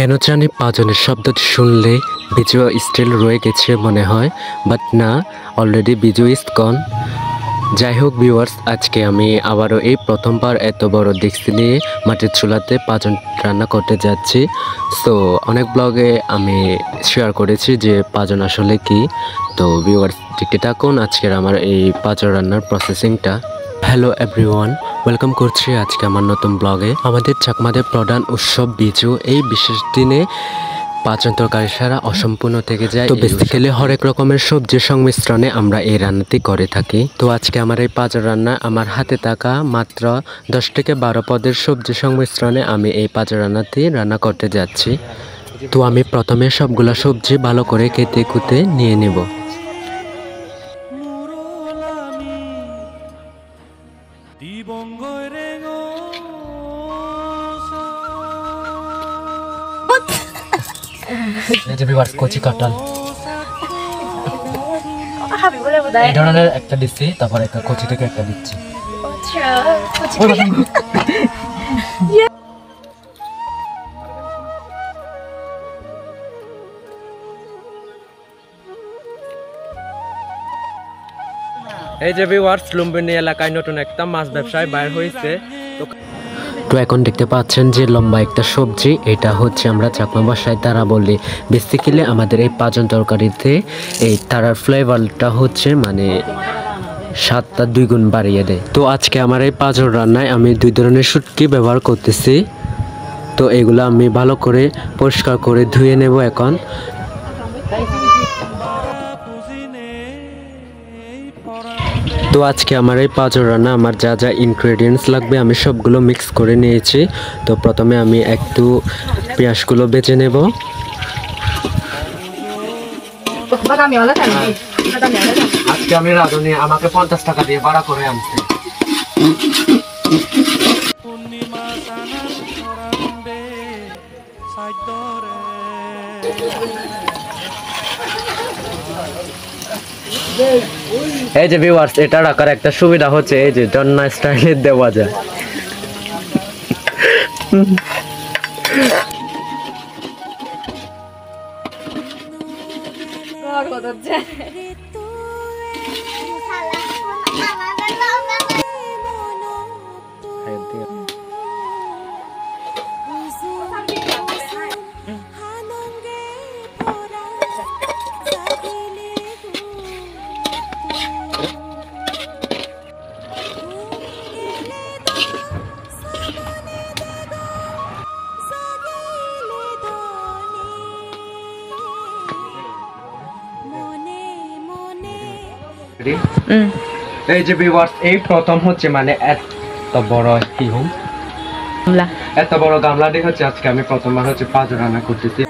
কেন জানি পাজনের শব্দটি শুনলে বিজু স্টিল রয়ে গেছে মনে হয়, বাট না, অলরেডি বিজু ইজ গন। যাই হোক ভিউয়ার্স, আজকে আমি আবারও এই প্রথমবার এত বড় ডেকচি নিয়ে মাটির চুলাতে পাজন রান্না করতে যাচ্ছি। সো অনেক ব্লগে আমি শেয়ার করেছি যে পাজন আসলে কি। তো ভিউয়ার্স দেখতে থাকুন আজকের আমার এই পাজন রান্নার প্রসেসিংটা। হ্যালো এভরিওয়ান, ওয়েলকাম করছি আজকে আমার নতুন ব্লগে। আমাদের চাকমাদের প্রধান উৎসব বিজু, এই বিশেষ দিনে পাচন তরকারি সারা অসম্পূর্ণ থেকে যায়। তো বেসিক্যালি হরেক রকমের সবজির সংমিশ্রণে আমরা এই রান্নাটি করে থাকি। তো আজকে আমার এই পাচন রান্না আমার হাতে থাকা মাত্র 10 থেকে 12 পদের সবজি সংমিশ্রণে আমি এই পাচন রান্নাটি রান্না করতে যাচ্ছি। তো আমি প্রথমে সবগুলা সবজি ভালো করে কেটে কুটে নিয়ে নেব। কচি কাঁঠাল এই ধরনের একটা দিচ্ছি, তারপর একটা কচি থেকে একটা দিচ্ছি। এই যে ভিউয়ার্স, লুম্বিনী এলাকায় নতুন একটা মাছ ব্যবসায় বাইর হয়েছে। তো এখন দেখতে পাচ্ছেন যে লম্বা একটা সবজি, এটা হচ্ছে আমরা চাকমা ভাষায় তারা বলি। বেসিক্যালি আমাদের এই পাচন তরকারিতে এই তারার ফ্লেভারটা হচ্ছে মানে স্বাদটা 2 গুণ বাড়িয়ে দেয়। তো আজকে আমার এই পাচন রান্নায় আমি 2 ধরনের শুটকি ব্যবহার করতেছি। তো এগুলো আমি ভালো করে পরিষ্কার করে ধুয়ে নেব এখন। তো আজকে আমার এই পাচন রান্না আমার যা যা ইনগ্রেডিয়েন্টস লাগবে আমি সবগুলো মিক্স করে নিয়েছি। তো প্রথমে আমি একটু পেঁয়াজগুলো বেজে নেব। আজকে আমি রাঁধুনি, আমাকে 50 টাকা দিয়ে ভাড়া করে আনছি। এই যে ভিউয়ার্স, এটা রাখার একটা সুবিধা হচ্ছে এই যে জন্না স্টাইলে দেওয়া যায়। এই যে ভিউয়ার্স, এই প্রথম হচ্ছে মানে এত বড় এত বড় গামলাটি হচ্ছে আজকে আমি প্রথমবার হচ্ছে পাঁচজন রান্না করতেছি।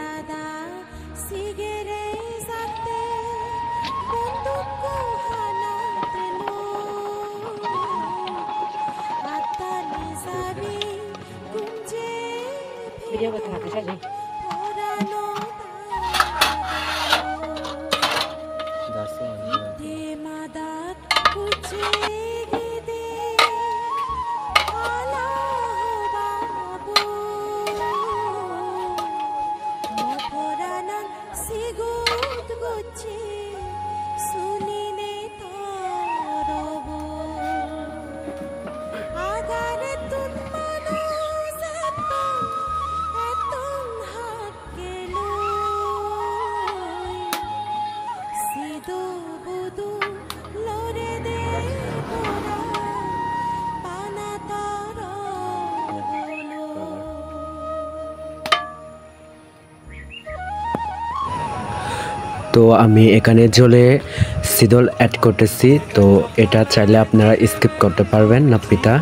তো আমি এখানে জলে সিদল অ্যাড করতেছি। তো এটা চাইলে আপনারা স্কিপ করতে পারবেন নাপিতা।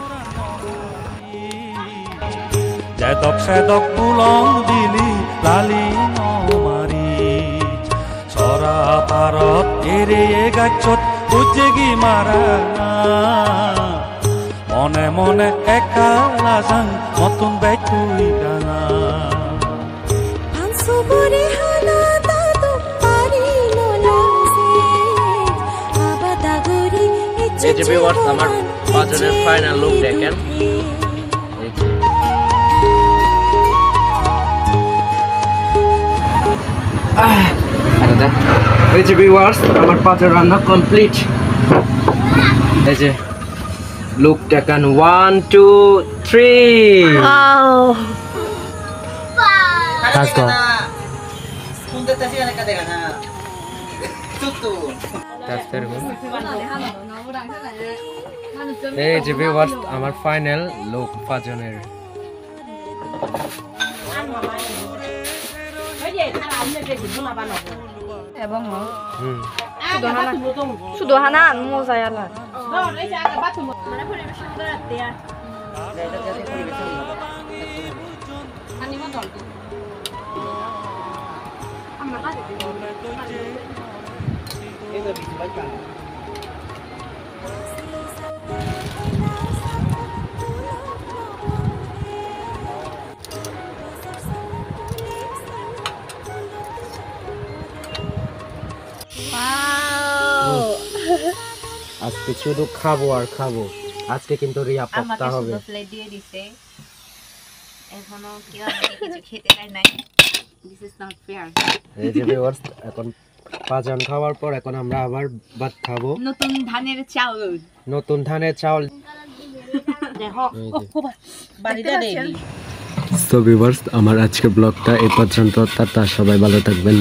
মনে মনে একা লাজাং নতুন বেকুই ডানা এই যে ভিউয়ার্স, আমার পাজনের ফাইনাল লুক দেখেন। এই যে ভিউয়ার্স আমার পাতের রান্না কমপ্লিট। এই যে লুক টেকান 1 2 3 Let's go. এই যে ভিউয়ার্স আমার ফাইনাল লুক পাঁচজনের। এবং শুধু হানা মজাই আলা আজকে শুধু খাবো আর খাবো। আজকে কিন্তু রিয়া পক্তা হবে। প্লেট দিয়ে দিছে এখনো কেউ আমাকে কিছু খেতে দেয় নাই। This is not fair. এই যে ভিউয়ার্স এখন পাঁচজন খাওয়ার পর এখন আমরা আবার ভাত খাবো। নতুন ধানের চাউল দেখো বাড়িতে দেই। সো ভিউয়ার্স আমার আজকের ব্লগটা এই পর্যন্ত। টাটা, সবাই ভালো থাকবেন।